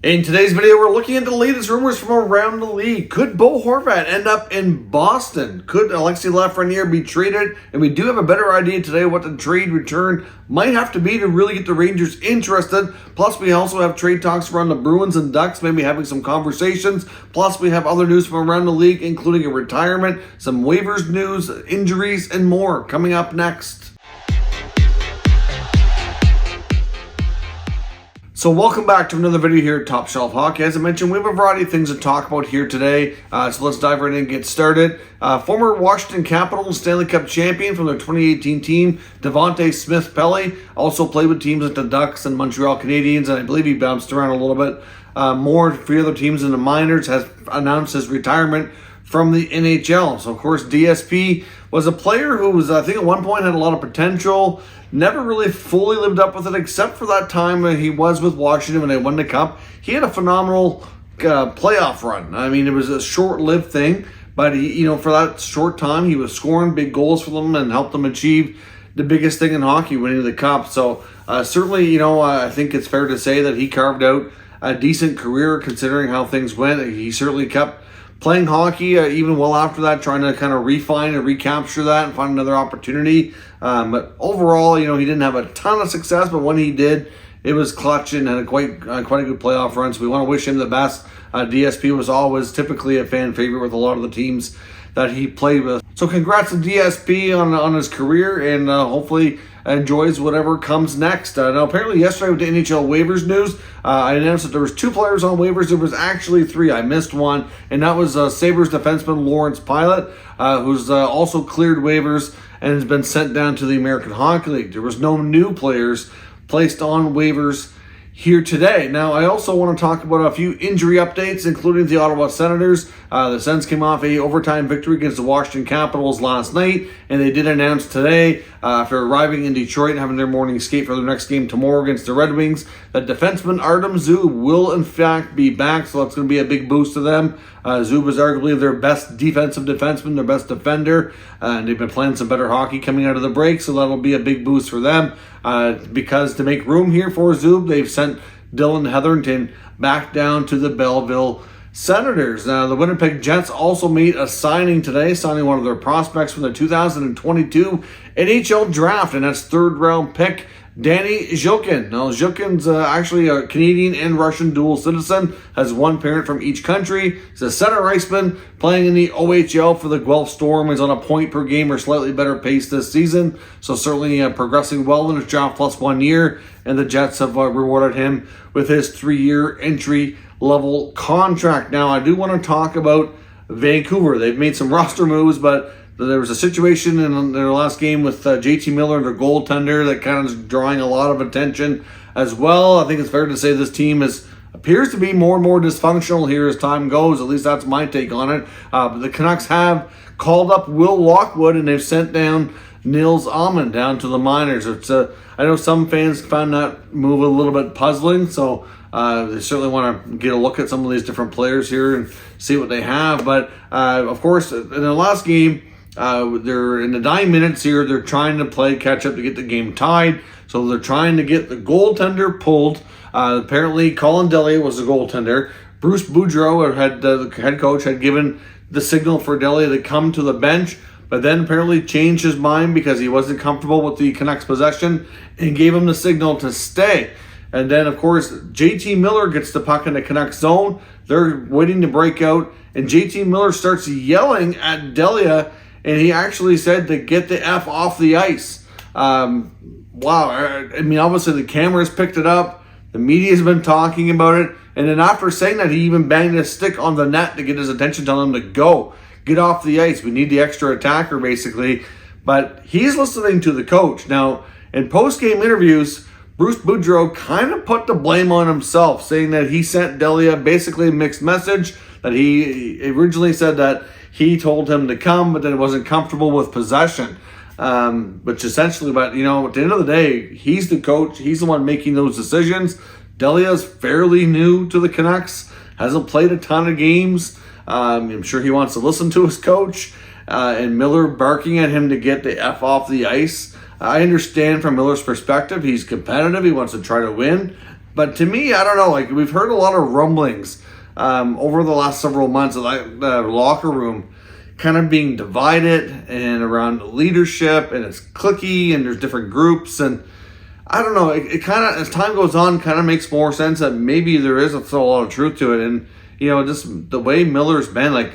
In today's video, we're looking at the latest rumors from around the league. Could Bo Horvat end up in Boston? Could Allred Lafreniere be traded? And we do have a better idea today what the trade return might have to be to really get the Rangers interested. Plus, we also have trade talks around the Bruins and Ducks, maybe having some conversations. Plus, we have other news from around the league, including a retirement, some waivers news, injuries, and more coming up next. So welcome back to another video here at Top Shelf Hockey. As I mentioned, we have a variety of things to talk about here today. So let's dive right in and get started. Former Washington Capitals Stanley Cup champion from their 2018 team, Devontae Smith-Pelly, also played with teams like the Ducks and Montreal Canadiens, and I believe he bounced around a little bit more for other teams in the minors, has announced his retirement from the NHL. So, of course, DSP was a player who was, I think, at one point had a lot of potential. Never really fully lived up with it, except for that time when he was with Washington when they won the Cup. He had a phenomenal playoff run. I mean, it was a short-lived thing, but he, for that short time, he was scoring big goals for them and helped them achieve the biggest thing in hockey, winning the Cup. So certainly, I think it's fair to say that he carved out a decent career considering how things went. He certainly kept playing hockey even well after that, trying to kind of refine and recapture that and find another opportunity. But overall, he didn't have a ton of success, but when he did, it was clutch and had quite a good playoff run. So we want to wish him the best. DSP was always typically a fan favorite with a lot of the teams that he played with. So congrats to DSP on his career, and hopefully enjoys whatever comes next. Now, apparently yesterday with the NHL waivers news, I announced that there was 2 players on waivers. There was actually 3. I missed one, and that was Sabres defenseman Lawrence Pilot, who's also cleared waivers and has been sent down to the American Hockey League. There was no new players placed on waivers here today. Now, I also want to talk about a few injury updates, including the Ottawa Senators. The Sens came off a overtime victory against the Washington Capitals last night, and they did announce today, after arriving in Detroit and having their morning skate for their next game tomorrow against the Red Wings, that defenseman Artem Zub will in fact be back, so that's going to be a big boost to them. Zub is arguably their best defensive defenseman, their best defender, and they've been playing some better hockey coming out of the break, so that'll be a big boost for them. Because to make room here for Zub, they've sent Dylan Hetherington back down to the Belleville Senators. Now, the Winnipeg Jets also made a signing today, signing one of their prospects from the 2022 NHL draft, and that's third-round pick Danny Zhilkin. Now, Zhilkin's actually a Canadian and Russian dual citizen, has one parent from each country. He's a center iceman playing in the OHL for the Guelph Storm. He's on a point per game or slightly better pace this season, so certainly progressing well in his draft plus 1 year, and the Jets have rewarded him with his 3-year entry-level contract. Now, I do want to talk about Vancouver. They've made some roster moves, but there was a situation in their last game with JT Miller, their goaltender, that kind of is drawing a lot of attention as well. I think it's fair to say this team appears to be more and more dysfunctional here as time goes. At least that's my take on it. But the Canucks have called up Will Lockwood, and they've sent down Nils Åman down to the minors. I know some fans found that move a little bit puzzling, so they certainly want to get a look at some of these different players here and see what they have. But of course, in the last game, they're in the dying minutes here. They're trying to play catch up to get the game tied. So they're trying to get the goaltender pulled. Apparently, Colin Delia was the goaltender. Bruce Boudreau, the head coach, had given the signal for Delia to come to the bench, but then apparently changed his mind because he wasn't comfortable with the Canucks possession and gave him the signal to stay. And then, of course, JT Miller gets the puck in the Canucks zone. They're waiting to break out, and JT Miller starts yelling at Delia, and he actually said to get the F off the ice. Wow. I mean, obviously the cameras picked it up. The media's been talking about it. And then after saying that, he even banged his stick on the net to get his attention, telling him to go. Get off the ice. We need the extra attacker, basically. But he's listening to the coach. Now, in post-game interviews, Bruce Boudreau kind of put the blame on himself, saying that he sent Delia basically a mixed message, that he originally said that he told him to come, but then he wasn't comfortable with possession. Which essentially, but at the end of the day, he's the coach. He's the one making those decisions. Delia's fairly new to the Canucks, hasn't played a ton of games. I'm sure he wants to listen to his coach. And Miller barking at him to get the F off the ice. I understand from Miller's perspective, he's competitive. He wants to try to win. But to me, I don't know, like we've heard a lot of rumblings over the last several months of the locker room kind of being divided and around leadership, and it's cliquey and there's different groups, and I don't know, it kind of, as time goes on, kind of makes more sense that maybe there is still a lot of truth to it. And, you know, just the way Miller's been, like,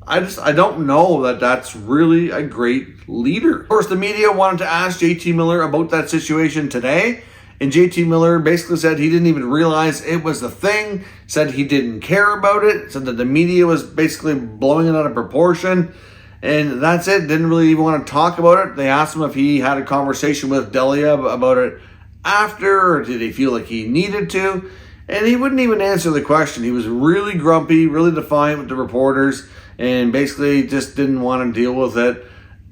I don't know that that's really a great leader. Of course, the media wanted to ask JT Miller about that situation today, and JT Miller basically said he didn't even realize it was the thing, said he didn't care about it, said that the media was basically blowing it out of proportion, and that's it. Didn't really even want to talk about it. They asked him if he had a conversation with Delia about it after, or did he feel like he needed to, and he wouldn't even answer the question. He was really grumpy, really defiant with the reporters, and basically just didn't want to deal with it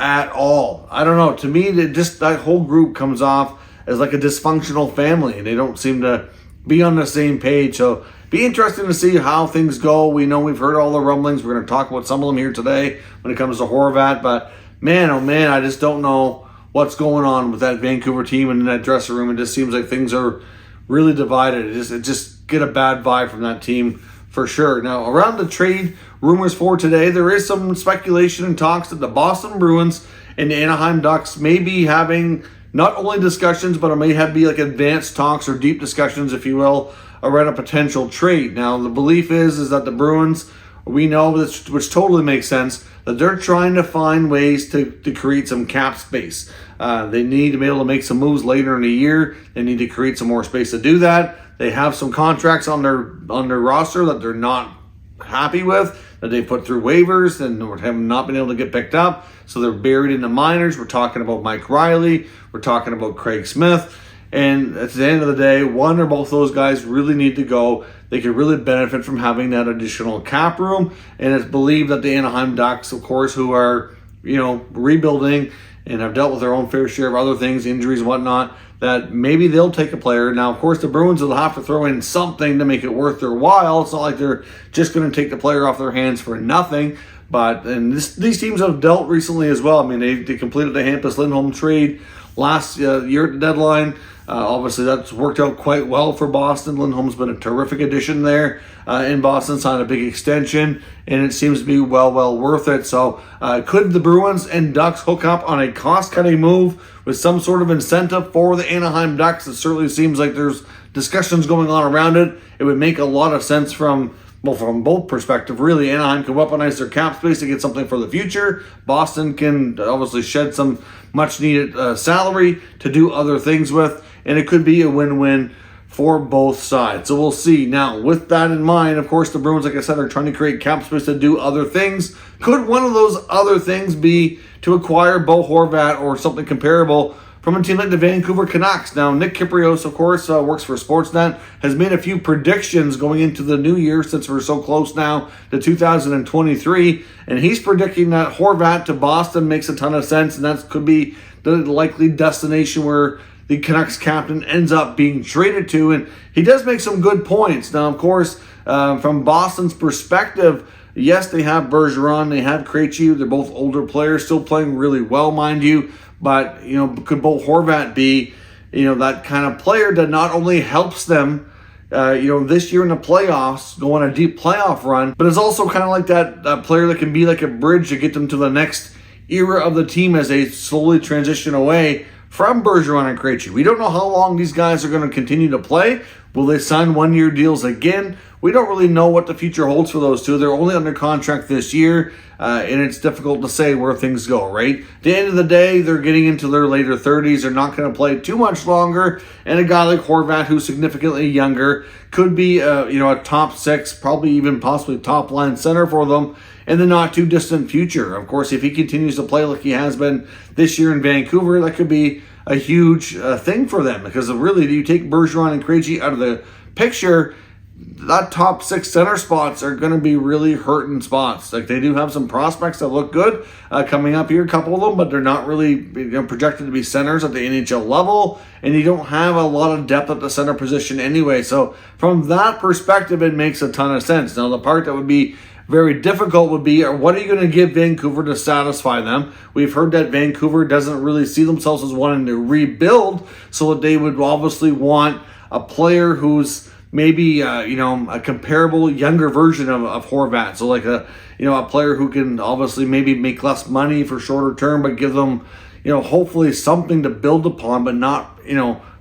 at all. I don't know. To me, that whole group comes off as like a dysfunctional family, and they don't seem to be on the same page. So be interesting to see how things go. We know we've heard all the rumblings. We're going to talk about some of them here today when it comes to Horvat. But man, oh man, I just don't know what's going on with that Vancouver team and in that dressing room. It just seems like things are really divided. It just get a bad vibe from that team for sure. Now, around the trade rumors for today, there is some speculation and talks that the Boston Bruins and the Anaheim Ducks may be having not only discussions, but it may be like advanced talks or deep discussions, if you will, around a potential trade. Now, the belief is that the Bruins, we know, which totally makes sense, that they're trying to find ways to create some cap space. They need to be able to make some moves later in the year. They need to create some more space to do that. They have some contracts on their roster that they're not happy with, that they put through waivers and have not been able to get picked up. So they're buried in the minors. We're talking about Mike Riley. We're talking about Craig Smith. And at the end of the day, one or both of those guys really need to go. They could really benefit from having that additional cap room. And it's believed that the Anaheim Ducks, of course, who are, you know, rebuilding and have dealt with their own fair share of other things, injuries and whatnot, that maybe they'll take a player. Now, of course, the Bruins will have to throw in something to make it worth their while. It's not like they're just going to take the player off their hands for nothing. But these teams have dealt recently as well. I mean, they completed the Hampus Lindholm trade last year at the deadline. Obviously, that's worked out quite well for Boston. Lindholm's been a terrific addition there in Boston, signed a big extension, and it seems to be well worth it. So could the Bruins and Ducks hook up on a cost-cutting move with some sort of incentive for the Anaheim Ducks? It certainly seems like there's discussions going on around it. It would make a lot of sense from both perspectives, really. Anaheim can weaponize their cap space to get something for the future. Boston can obviously shed some much-needed salary to do other things with, and it could be a win-win for both sides. So we'll see. Now, with that in mind, of course, the Bruins, like I said, are trying to create cap space to do other things. Could one of those other things be to acquire Bo Horvat or something comparable from a team like the Vancouver Canucks? Now, Nick Kyprios, of course, works for Sportsnet, has made a few predictions going into the new year since we're so close now to 2023, and he's predicting that Horvat to Boston makes a ton of sense, and that could be the likely destination where the Canucks captain ends up being traded to, and he does make some good points. Now, of course, from Boston's perspective, yes, they have Bergeron, they have Krejci, they're both older players, still playing really well, mind you. But, you know, could Bo Horvat be, you know, that kind of player that not only helps them, this year in the playoffs, go on a deep playoff run, but is also kind of like that player that can be like a bridge to get them to the next era of the team as they slowly transition away from Bergeron and Krejci. We don't know how long these guys are going to continue to play. Will they sign one-year deals again? We don't really know what the future holds for those two. They're only under contract this year, and it's difficult to say where things go, right? At the end of the day, they're getting into their later 30s. They're not going to play too much longer, and a guy like Horvat, who's significantly younger, could be a top six, probably even possibly top-line center for them in the not-too-distant future. Of course, if he continues to play like he has been this year in Vancouver, that could be a huge thing for them, because really, you take Bergeron and Krejci out of the picture, that top six center spots are going to be really hurting spots. Like, they do have some prospects that look good coming up here, a couple of them, but they're not really projected to be centers at the NHL level, and you don't have a lot of depth at the center position anyway. So from that perspective, it makes a ton of sense. Now, the part that would be very difficult would be, what are you going to give Vancouver to satisfy them? We've heard that Vancouver doesn't really see themselves as wanting to rebuild, so that they would obviously want a player who's maybe a comparable younger version of Horvat. So like a player who can obviously maybe make less money for shorter term, but give them hopefully something to build upon, but not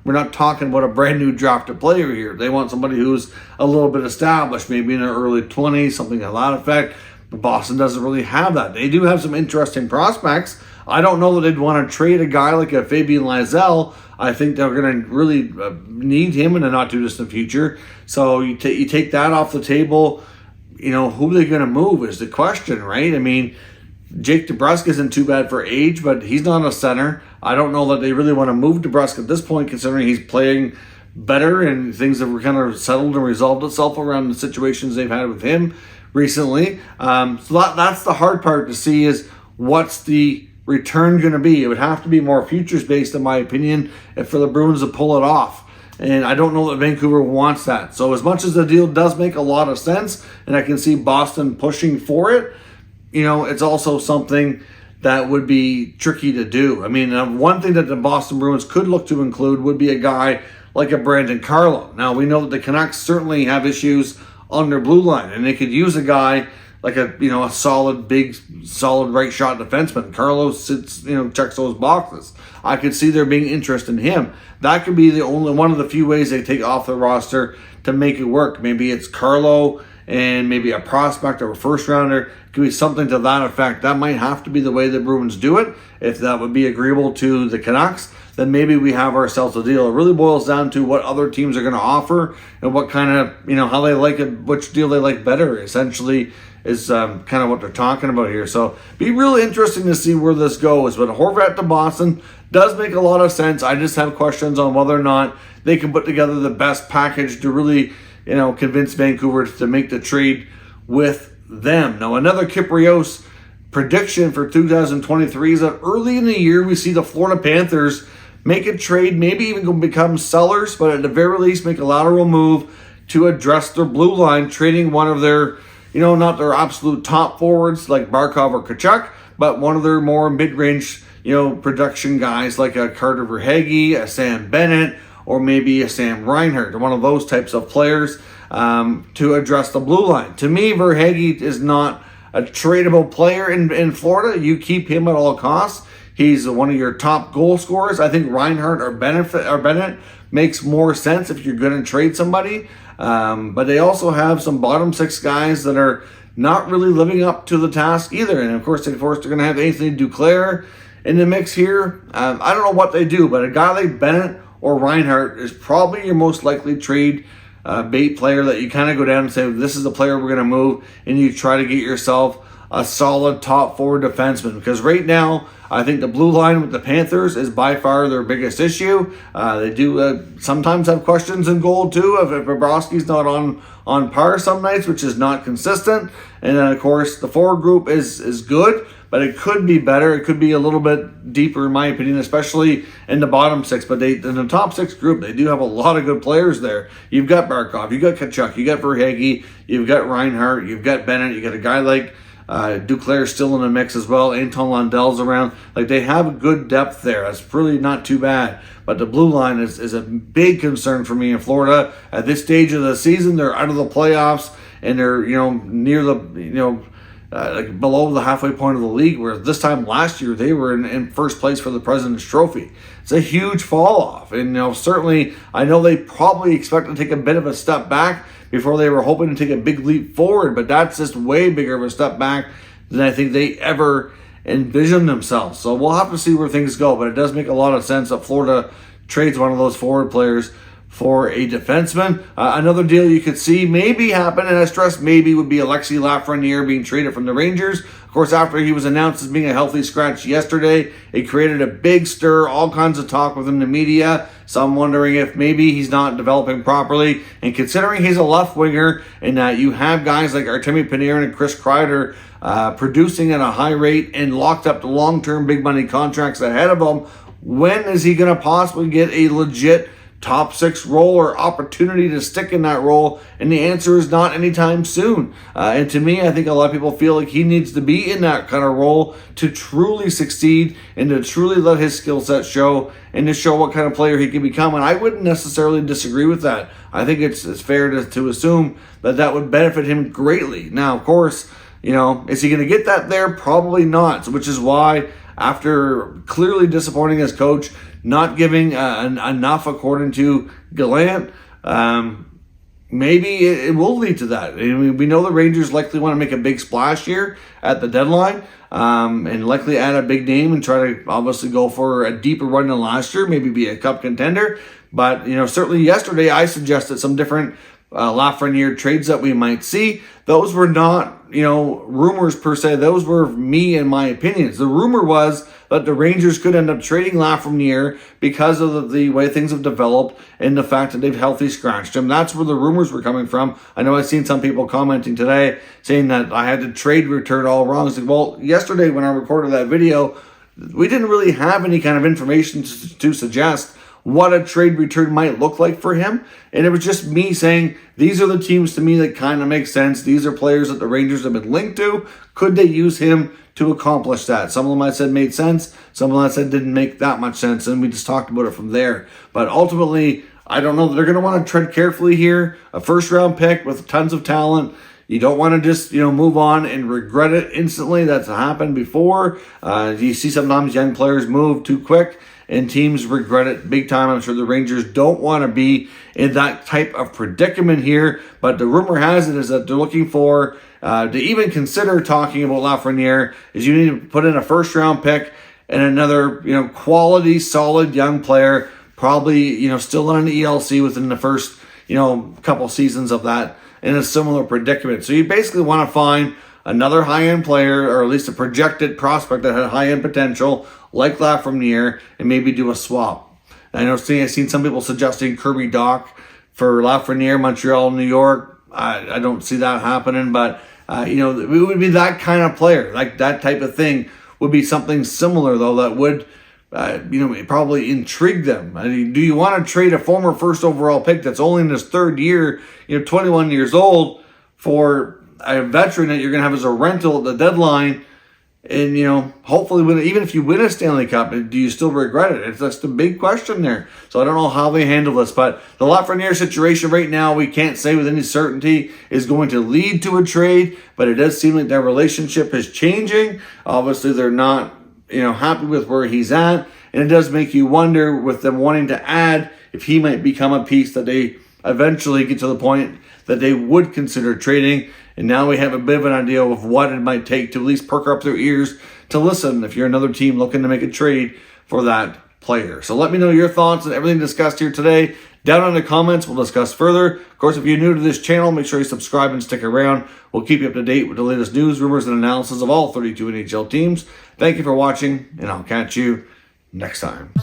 we're not talking about a brand new drafted player here. They want somebody who's a little bit established, maybe in their early 20s, something to that effect. But Boston doesn't really have that. They do have some interesting prospects. I don't know that they'd want to trade a guy like a Fabian Lysell. I think they're going to really need him in the not too distant future. So you take that off the table. Who are they going to move is the question, right? I mean, Jake DeBrusk isn't too bad for age, but he's not a center. I don't know that they really want to move DeBrusk at this point, considering he's playing better and things have kind of settled and resolved itself around the situations they've had with him recently. So that's the hard part to see is what's the return going to be. It would have to be more futures based, in my opinion, for the Bruins to pull it off. And I don't know that Vancouver wants that. So as much as the deal does make a lot of sense, and I can see Boston pushing for it, it's also something that would be tricky to do. I mean, one thing that the Boston Bruins could look to include would be a guy like a Brandon Carlo. Now, we know that the Canucks certainly have issues on their blue line, and they could use a guy like a solid right shot defenseman. Carlo sits, checks those boxes. I could see there being interest in him. That could be the only one of the few ways they take off the roster to make it work. Maybe it's Carlo and maybe a prospect or a first rounder. It could be something to that effect. That might have to be the way the Bruins do it. If that would be agreeable to the Canucks, then maybe we have ourselves a deal. It really boils down to what other teams are going to offer and what kind of, how they like it, which deal they like better, essentially, is kind of what they're talking about here. So be really interesting to see where this goes. But Horvat to Boston does make a lot of sense. I just have questions on whether or not they can put together the best package to really, convince Vancouver to make the trade with them. Now, another Kyprios prediction for 2023 is that early in the year we see the Florida Panthers make a trade, maybe even go become sellers, but at the very least make a lateral move to address their blue line, trading one of their, not their absolute top forwards like Barkov or Tkachuk, but one of their more mid-range, production guys like a Carter Verhaeghe, a Sam Bennett, or maybe a Sam Reinhart, one of those types of players to address the blue line. To me, Verhaeghe is not a tradable player in Florida. You keep him at all costs. He's one of your top goal scorers. I think Reinhart or Bennett makes more sense if you're going to trade somebody. But they also have some bottom six guys that are not really living up to the task either. And of course, they're going to have Anthony Duclair in the mix here. I don't know what they do, but a guy like Bennett or Reinhart is probably your most likely trade bait player that you kind of go down and say, this is the player we're going to move, and you try to get yourself a solid top forward defenseman. Because right now, I think the blue line with the Panthers is by far their biggest issue. They do sometimes have questions in goal too, if Bobrovsky's not on par some nights, which is not consistent. And then of course the forward group is good, but it could be better. It could be a little bit deeper in my opinion, especially in the bottom six. But in the top six group, they do have a lot of good players there. You've got Barkov, you've got Tkachuk, you've got Verhaeghe, you've got Reinhart, you've got Bennett, you got a guy like Duclair's still in the mix as well. Anton Lundell's around. Like, they have good depth there. That's really not too bad. But the blue line is a big concern for me in Florida. At this stage of the season, they're out of the playoffs and they're, near the, like below the halfway point of the league, where this time last year they were in first place for the President's Trophy. It's a huge fall off. And, certainly I know they probably expect to take a bit of a step back before they were hoping to take a big leap forward, but that's just way bigger of a step back than I think they ever envisioned themselves. So we'll have to see where things go, but it does make a lot of sense that Florida trades one of those forward players for a defenseman. Another deal you could see maybe happen, and I stress maybe, would be Alexis Lafreniere being traded from the Rangers. Of course, after he was announced as being a healthy scratch yesterday, it created a big stir, all kinds of talk within the media. Some wondering if maybe he's not developing properly. And considering he's a left winger and that you have guys like Artemi Panarin and Chris Kreider producing at a high rate and locked up to long-term big money contracts ahead of him, when is he going to possibly get a legit top 6 role or opportunity to stick in that role? And the answer is not anytime soon. And to me, I think a lot of people feel like he needs to be in that kind of role to truly succeed and to truly let his skill set show and to show what kind of player he can become. And I wouldn't necessarily disagree with that. I think it's fair to assume that would benefit him greatly. Now, of course, is he going to get that there? Probably not. So, which is why, after clearly disappointing as coach, not giving enough according to Gallant, maybe it will lead to that. I mean, we know the Rangers likely want to make a big splash here at the deadline, and likely add a big name and try to obviously go for a deeper run than last year, maybe be a cup contender. But, certainly yesterday I suggested some different Lafreniere trades that we might see. Those were not, rumors per se. Those were me and my opinions. The rumor was that the Rangers could end up trading Lafreniere because of the way things have developed and the fact that they've healthy scratched him. That's where the rumors were coming from. I know I've seen some people commenting today saying that I had to trade return all wrong. It's like, well, yesterday when I recorded that video, we didn't really have any kind of information to suggest what a trade return might look like for him. And it was just me saying, these are the teams to me that kind of make sense. These are players that the Rangers have been linked to. Could they use him to accomplish that? Some of them I said made sense. Some of them I said didn't make that much sense. And we just talked about it from there. But ultimately, I don't know. They're going to want to tread carefully here. A first-round pick with tons of talent. You don't want to just, move on and regret it instantly. That's happened before. You see sometimes young players move too quick and teams regret it big time. I'm sure the Rangers don't want to be in that type of predicament here. But the rumor has it is that they're looking for, to even consider talking about Lafreniere, is you need to put in a first-round pick and another, quality, solid young player, probably, still on an ELC within the first, couple seasons of that, in a similar predicament. So you basically want to find another high-end player, or at least a projected prospect that had high-end potential, like Lafreniere, and maybe do a swap. I know I've seen some people suggesting Kirby Doc for Lafreniere, Montreal, New York. I don't see that happening, but it would be that kind of player, like that type of thing would be something similar, though, that would probably intrigue them. I mean, do you want to trade a former first overall pick that's only in his third year, 21 years old, for a veteran that you're going to have as a rental at the deadline? And, hopefully, even if you win a Stanley Cup, do you still regret it? That's the big question there. So I don't know how they handle this. But the Lafreniere situation right now, we can't say with any certainty is going to lead to a trade. But it does seem like their relationship is changing. Obviously, they're not, happy with where he's at. And it does make you wonder, with them wanting to add, if he might become a piece that they eventually get to the point that they would consider trading. And now we have a bit of an idea of what it might take to at least perk up their ears to listen if you're another team looking to make a trade for that player. So let me know your thoughts on everything discussed here today. Down in the comments, we'll discuss further. Of course, if you're new to this channel, make sure you subscribe and stick around. We'll keep you up to date with the latest news, rumors, and analysis of all 32 NHL teams. Thank you for watching, and I'll catch you next time.